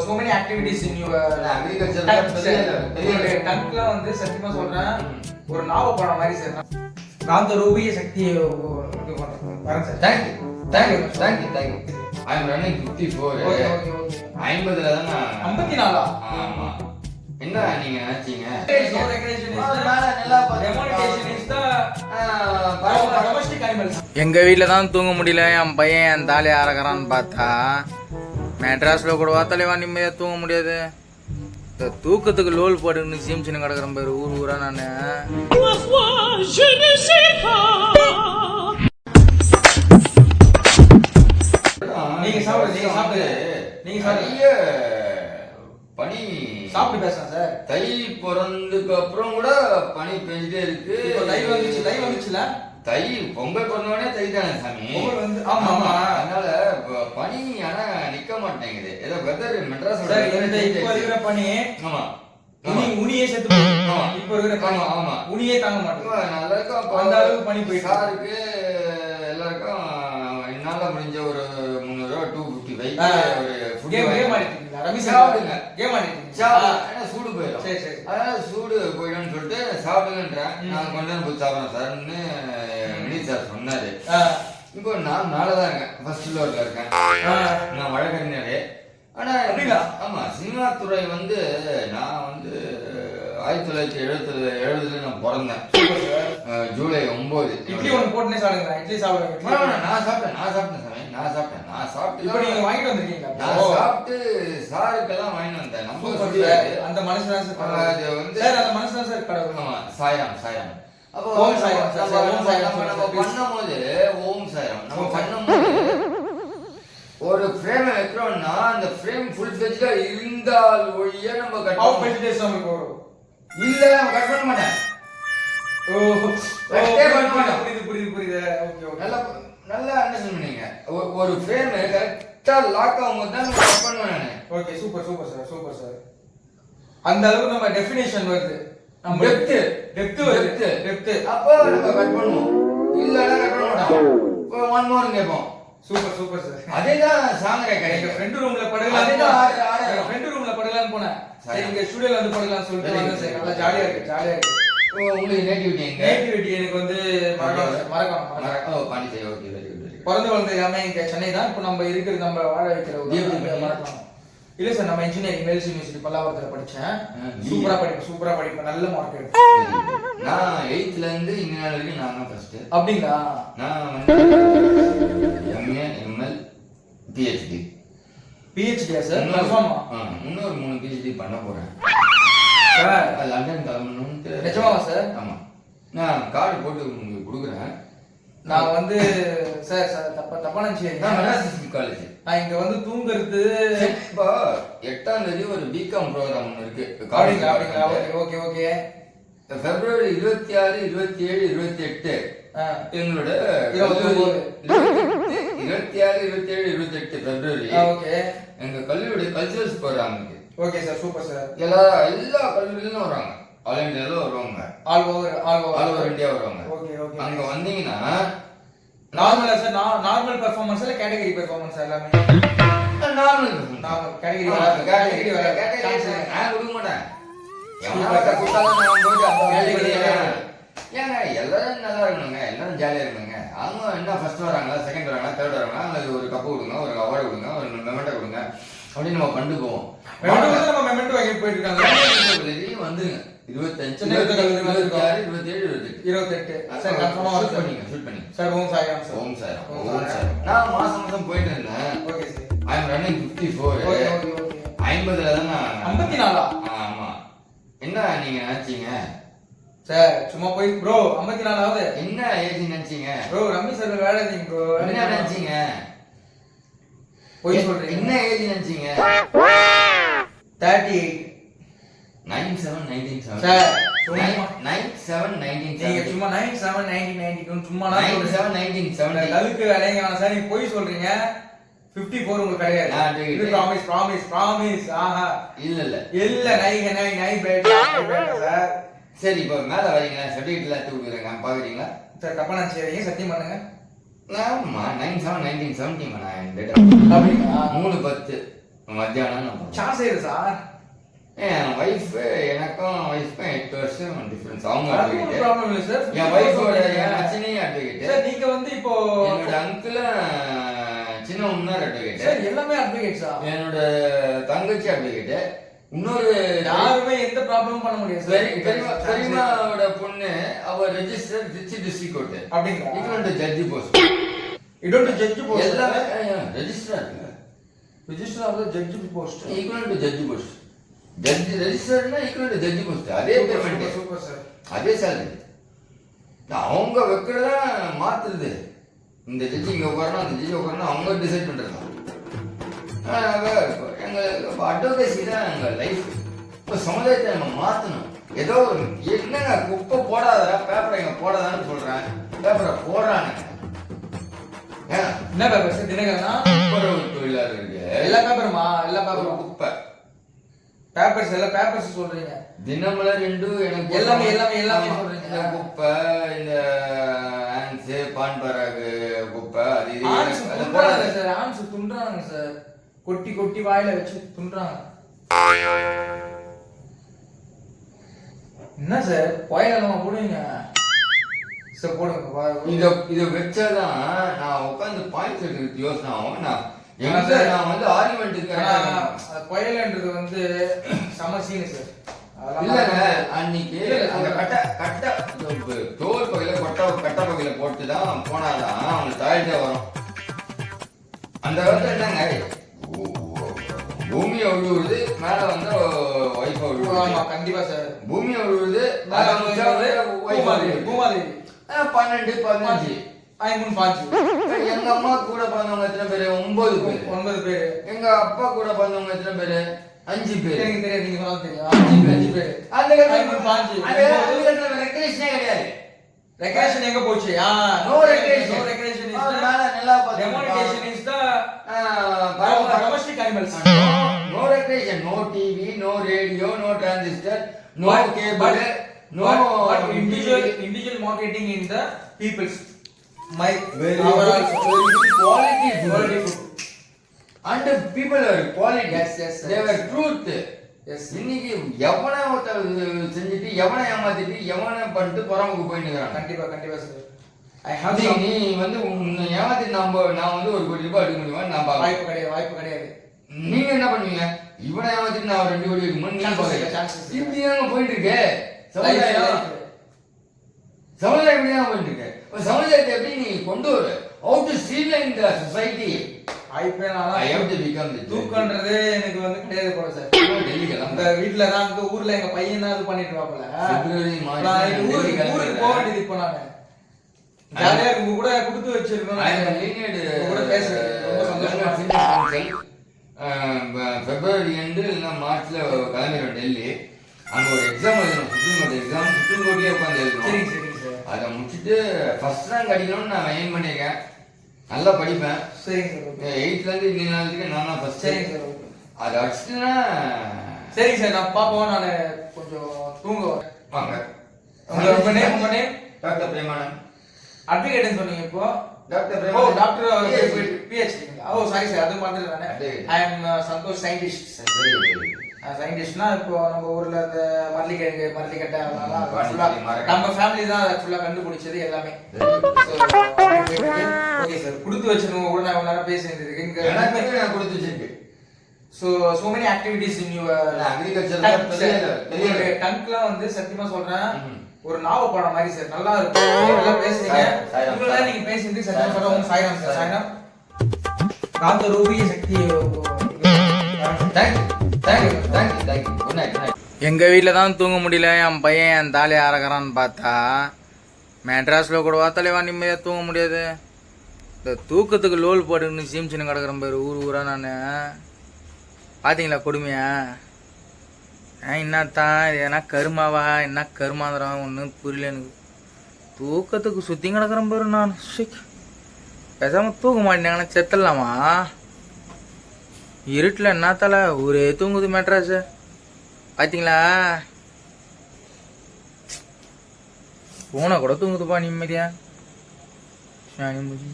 so many activities in your agriculture டங்க்லாம் வந்து சத்தியமா சொல்றேன் ஒரு நாவ போன மாதிரி சார் நான் ரூபிய சக்தியை இது பண்றேன் வரேன் sir thank you I am running 54 okay 50ல தான் 54 ஆமா என்ன நீங்க நினைச்சீங்க எங்க வீட்ல தான் தூங்க முடியல என் பையன் என் தாலி அறக்கிறான்னு பார்த்தா மெட்ராஸ்ல கூட வாத்தாலே நிம்மதியா தூங்க முடியாது இந்த தூக்கத்துக்கு லோல் போட்டுன்னு சீம்சின்னு கிடக்குறேன் பேர் ஊரா நான் நீங்க சாப்பிடுங்க பனி சாப்பிட்டு பேசலாம் சார் தை பிறந்ததுக்கு அப்புறம் கூட பனி பெஞ்சிட்டே இருக்கு தை வந்துச்சுல தை பொங்கல் பிறந்தவனே தை தானே சாமி பொங்கல் வந்து ஆமா அதனால பனி ஆனா நிக்க மாட்டேங்குது ஏதோ வெதர் மெட்ராஸ் இப்ப இருக்கிற பனி ஆமா உனியே செத்து இப்ப இருக்கிற பனி ஆமா உனியே தாங்க மாட்டேங்குது நல்லா இருக்கும் அந்த அளவுக்கு பனி போயிட்டு சாருக்கு எல்லாருக்கும் என்னால முடிஞ்ச ஒரு 300 250 சூடு போயிடும் அதனால சூடு போயிடும்னு சொல்லிட்டு சாப்பிடுங்கன்றேன் நான் கொஞ்ச நேரம் போய் சாப்பிடுறேன் சார்ன்னு வினீத் சார் சொன்னாரு இப்போ நான் மேலதான் இருக்கேன் ஃபர்ஸ்ட் ஃப்ளோர்ல இருக்கேன் நான் வழக்கறிஞரே ஆனா ஆமா சினிமா துறை வந்து நான் வந்து 1970 நான் பிறந்தேன் ஜூலை 9 இட்லி ஒன்று போட்டுனே சாப்பிடுங்க இட்லி சாப்பிடுங்க நான் சாப்பிட்டேன் நான் சாப்பிட்டு இப்போ நீங்க வாங்கிட்டு வந்திருக்கீங்களா நான் சாப்பிட்டு சாருக்கெல்லாம் வாங்கிட்டு வந்தேன் நம்ம அந்த மனுஷன் அது வந்து சார் அந்த மனுஷன் சார் கடவுள் ஆமா சாயம் அப்போ ஓம் சாயம் நம்ம பண்ணும்போது ஓம் சாயம் நம்ம பண்ணும்போது ஒரு ஃப்ரேம் வைக்கிறோம்னா அந்த ஃப்ரேம் ஃபுல் ஃபிளெஜ்டா இருந்தால் ஒழிய நம்ம கட் ஆஃப் மெடிடேஷன் நமக்கு வரும் இல்ல நம்ம கட் பண்ண மாட்டேன் புரியுது ஓகே நல்லா அண்டர்ஸ்டாண்ட் பண்ணீங்க ஒரு ஃப்ரேம் கரெக்டா லாக் ஆகும்போது தான் நம்ம கட் பண்ணுவேன் நானு ஓகே சூப்பர் சார் அந்த அளவுக்கு நம்ம டெஃபினிஷன் வருது நம்ம டெப்த் அப்போ நம்ம கட் பண்ணுவோம் இல்லனா கட் பண்ண மாட்டோம் ஒன் மோர் கேட்போம் சூப்பர் சார் அதேதான் சாங் ரெக்கார்ட் எங்க ஃப்ரெண்ட் ரூம்ல படுகலாம் ஃப்ரெண்ட் ரூம்ல படுகலாம்னு போனேன் சரி இங்க ஸ்டுடியோல வந்து படுகலாம் சொல்லிட்டு வந்தேன் சார் நல்லா ஜாலியா இருக்கு உங்களுக்கு நேட்டிவிட்டி எனக்கு வந்து மறக்காம பாண்டிச்சேரி ஓகே வெரி குட் பிறந்து வளர்ந்த எல்லாமே இங்க சென்னை தான் இப்போ நம்ம இருக்கிறது நம்ம வாழ வைக்கிற மறக்கலாம் இல்ல சார் நம்ம இன்ஜினியரிங் மேல்ஸ் யூனிவர்சிட்டி பல்லாவரத்துல படிச்சேன் சூப்பரா படிப்பேன் நல்ல மார்க் எடுத்தேன் நான் 8th ல இருந்து இன்ன வரைக்கும் நான் தான் ஃபர்ஸ்ட் அப்படிங்களா நான் வந்து MA ML PhD சார் கன்ஃபார்மா இன்னொரு 3 PhD பண்ண போறேன் சார் லண்டன் கிளம்பணும்னு நிஜமாவா சார் ஆமா நான் கார்டு போட்டு உங்களுக்கு கொடுக்குறேன் நான் வந்து சார் தப்பா நினைச்சேன் மெட்ராஸ் காலேஜ் நான் இங்க வந்து தூங்குறது இப்போ 8ஆம் தேதி ஒரு பிகாம் ப்ரோக்ராம் ஒன்று இருக்கு அப்படிங்களா ஓகே பிப்ரவரி 26 27 28 எங்களோட 26 27 28 பிப்ரவரி ஓகே எங்க கல்லூரியோட கல்ச்சரல்ஸ் ப்ரோக்ராம் இருக்கு ஓகே சார் சூப்பர் சார் எல்லா கல்லூரியிலும் வருவாங்க ஆல் இந்தியால வருவாங்க ஆல் ஓவர் இந்தியா வருவாங்க ஓகே அங்க வந்தீங்கன்னா நார்மலா சார் நார்மல் பெர்ஃபார்மன்ஸ் இல்ல கேட்டகரி பெர்ஃபார்மன்ஸ் எல்லாமே நார்மல் கேட்டகரி வர நான் கொடுக்க மாட்டேன் எவனால கூட்டாலும் நான் போயிட்டு ஏங்க எல்லாரும் நல்லா இருக்கணுங்க எல்லாரும் ஜாலியா இருக்கணுங்க அவங்க என்ன ஃபர்ஸ்ட் வராங்களா செகண்ட் வராங்களா தேர்ட் வராங்களா அல்லது ஒரு கப்பு கொடுங்க ஒரு அவார்டு கொடுங்க ஒரு மெமெண்டோ கொடுங்க அப்படின்னு நம்ம பண்ணி போவோம் நம்ம மெமெண்டோ வாங்கிட்டு போயிட்டு இருக்காங்க வந்துருங்க 25 27 28 சார் கன்ஃபார்மா ஷூட் பண்ணி சார் ஓம் சாய்ராம் நான் மாசம் போயிட்டு இருந்தேன் okay sir I am running 54 okay 50ல தான் 54 ஆமா என்ன நீங்க நினைச்சீங்க சார் சும்மா போய் ப்ரோ 54 ஆகுது என்ன ஏஜ் நினைச்சீங்க ப்ரோ ரம்மி சார் வேலை இருந்தீங்க ப்ரோ என்ன நினைச்சீங்க போய் சொல்றீங்க என்ன ஏஜ் நினைச்சீங்க 38 97 சார் 97 நீங்க சும்மா 97 1992 சும்மா 97 1970 தலுக்கு வேலைங்க வேணாம் சார் நீங்க போய் சொல்றீங்க 54 உங்களுக்கு கிடையாது இது ப்ராமிஸ் ஆஹா இல்ல நை பேட் சார் சரி இப்போ மேல வரீங்களா சர்டிஃபிகேட்ல எடுத்து கொடுக்குறேன் பாக்குறீங்களா சார் தப்பா நினைச்சீங்க சத்தியம் பண்ணுங்க ஆமா 97 1970 நான் டேட் அப்படிங்களா 3/10 மத்தியானம் நான் போனேன். சான்ஸ் இல்லை சார். என் ஒய்ஃப் எனக்கும் 8 வருஷம் டிஃபரன்ஸ். அவங்க அட்வொகேட். ப்ராப்ளம் இல்லை சார். என் ஒய்ஃபோட என் அச்சனையும் அட்வொகேட். சார் நீங்க வந்து இப்போ என்னோட அங்கிள் சின்ன உன்னார் அட்வொகேட். சார் எல்லாமே அட்வொகேட் சார். என்னோட தங்கச்சி அட்வொகேட். இன்னொரு யாருமே எந்த ப்ராப்ளமும் பண்ண முடியாது சார். பெரியமாவோட பொண்ணு அவ ரெஜிஸ்டர் திருச்சி டிஸ்ட்ரிக்ட் கோர்ட். அப்படிங்களா? இவன் ஜட்ஜி போஸ்ட். இதோட ஜட்ஜி போஸ்ட் எல்லாமே register register of the judge post equal to judge post. Judge ரெஜிஸ்டர்னா ஈக்குவல் டு ஜட்ஜி போஸ்ட். அதே பேமெண்ட். Super sir. அதே சேலரி. அவங்க வைக்கிறதா மாத்துறது. இந்த ஜட்ஜி இங்க உட்காரணும், அந்த ஜட்ஜி உட்காரணும், அவங்க டிசைட் பண்றது. எங்க அட்வொகேசி தான் எங்க லைஃப். இப்போ சமுதாயத்தை நம்ம மாத்தணும். ஏதோ என்னங்க குப்பை போடாதா, பேப்பரை இங்க போடாதான்னு சொல்றேன். பேப்பரை போடுறானுங்க. என்ன பேப்பர் சார்? தினகரனா? துப்புரவு தொழிலாளர்களுக்கு எல்லா பேப்பருமா? எல்லா பேப்பரும் குப்பை பேப்பர்ஸ். எல்லா பேப்பர்ஸ் சொல்றீங்க. தினமலர் ரெண்டு எனக்கு எல்லாமே சொல்றீங்க. இந்த குப்பை, இந்த ஆன்ஸ், பான்பராகு குப்பை, அது இது ஆன்ஸ் துண்றாங்க சார். ஆன்ஸ் துண்றாங்க சார். கொட்டி கொட்டி வாயில வச்சு துண்றாங்க. என்ன சார் கோயிலெல்லாம் போடுவீங்க சார்? போடுங்க. இதை வச்சாதான் நான் உட்காந்து பாயிண்ட் எடுத்து யோசனை ஆகும். நான் வந்து ஆர்குமெண்ட்டுக்கு கோயிலன்றது வந்து சமசீனு சார். இல்லங்க அன்னைக்கு அந்த கட்ட தோல் பகையில கட்ட பகையில போட்டுதான் போனாதான் அவங்களுக்கு தாழ்த்தே வரும். அந்த காலத்துல என்னங்க பூமியை விழுவுது, மேல வந்து ஒய்ஃபை விழுவுது. கண்டிப்பா சார். பூமியை விழுவுது, பூமாதேவி 12, 15. எங்க அம்மா கூட பிறந்தவங்க எத்தனை பேரு? 9 பேரு. எங்க அப்பா கூட பிறந்தவங்க எத்தனை பேரு? 5 பேரு. எனக்கு தெரியாது, நீங்க சொன்னா தெரியும். 5 பேரு. அந்த ரெக்ரேஷனே கிடையாது. ரெக்ரேஷன் எங்க போச்சு? No recreation. No recreation is மேல நல்லா பாத்து. Demonetisation is the domestic animals. No recreation, no TV, no radio, no transistor, no cable, no individual marketing in the people's my very quality food and people are quality. Yes they were truth. Yes. இன்னைக்கு எவனை செஞ்சுட்டு எவனை ஏமாத்திட்டு எவனை பண்ணிட்டு புறமுக்கு போயிட்டு இருக்கான். கண்டிப்பா சார். I have நீ வந்து உன்னை ஏமாத்தி நான் வந்து 1 கோடி ரூபாய் எடுக்க முடியுமா? நான் வாய்ப்பு கிடையாது. நீங்க என்ன பண்ணுவீங்க? இவனை ஏமாத்திட்டு நான் 2 கோடி எடுக்க முடியும். நீங்க பாருங்க. இப்படி தான் போயிட்டு இருக்கு சமுதாயம். இப்படிதான் போயிட்டு இருக்கு. சமுதாயத்தை எப்படி நீ கொண்டு வர? How to streamline the society? தூக்கன்றது எனக்கு வந்து கிடையாது போல சார். அந்த வீட்டுல தான் அங்க ஊர்ல எங்க பையன் தான் அது பண்ணிட்டு இருப்பாப்ல. ஊருக்கு போக வேண்டியது இப்போ நானு ஜாலியா உங்க கூட கொடுத்து வச்சிருக்கோம். கூட பேசுறேன். ரொம்ப சந்தோஷமா. பிப்ரவரி எண்டு இல்லைன்னா மார்ச்ல கிளம்பிடுவோம் டெல்லி. அங்க ஒரு எக்ஸாம் எழுதணும். சுப்ரீம் கோர்ட்லயே உட்காந்து எழுதணும். அதை முடிச்சுட்டு ஃபர்ஸ்ட் ரேங்க் அடிக்கணும்னு நான் எய்ம் பண்ணிருக்கேன். நல்லா படிப்பேன். சரிங்க சார். 8th ல இருந்து இன்னைய நாளுக்கு நான் தான் ஃபர்ஸ்ட். சரிங்க சார். அதை அடிச்சுட்டுனா சரிங்க சார். நான் பாப்போம். நான் கொஞ்சம் தூங்குவேன். வாங்க. உங்க நேம்? டாக்டர் பிரேமானந்த். அட்வொகேட்னு சொன்னீங்க இப்போ. Doctor Premanand. Doctor PhD. Oh sorry sir, அது பார்த்தது நானே. I am Santhosh scientist sir. சயின்டிஸ்ட்னா இப்போ நம்ம ஊர்ல இந்த மல்லிகட்டை நம்ம ஃபேமிலி தான் ஃபுல்லா கண்டுபிடிச்சது எல்லாமே. Okay sir. கொடுத்து வச்சிருக்கோம் கூட நான் நேரம் பேசியிருந்ததுக்கு இங்க எல்லாமே நான் கொடுத்து வச்சிருக்கேன். so many activities in your agriculture டங்க்ல வந்து சத்தியமா சொல்றேன் ஒரு நாவ படம் மாதிரி சார். நல்லா இருக்கும். நல்லா பேசுறீங்க. உங்களா நீங்க பேசிட்டு சத்தியமா சொல்றேன். உங்க Sairam sir. Sairam Kantha Rubi Sakthi. Thank you. Good night. எங்க வீட்டில் தான் தூங்க முடியல. என் பையன் என் தாலி அறக்கிறான்னு பார்த்தா மெட்ராஸில் கூட தலைவா நிம்மதியாக தூங்க முடியாது. இந்த தூக்கத்துக்கு லோல் போட்டுன்னு சீம்சின்னு கிடக்குறேன் பேர் ஊரா. நான் பார்த்தீங்களா கொடுமையா? என்னத்தான் இது? என்ன கருமாவா? என்ன கருமாந்திரம்? ஒன்றும் புரியல எனக்கு. தூக்கத்துக்கு சுற்றி கிடக்குறேன் பேர் நான். பேசாமல் தூக்க மாட்டேங்கன்னா செத்துடலாமா? இருட்டில் என்ன தலை ஊரே தூங்குது மெட்ராஸு. பார்த்தீங்களா? போன கூட தூங்குதுப்பா நிம்மதியா. நிம்மதி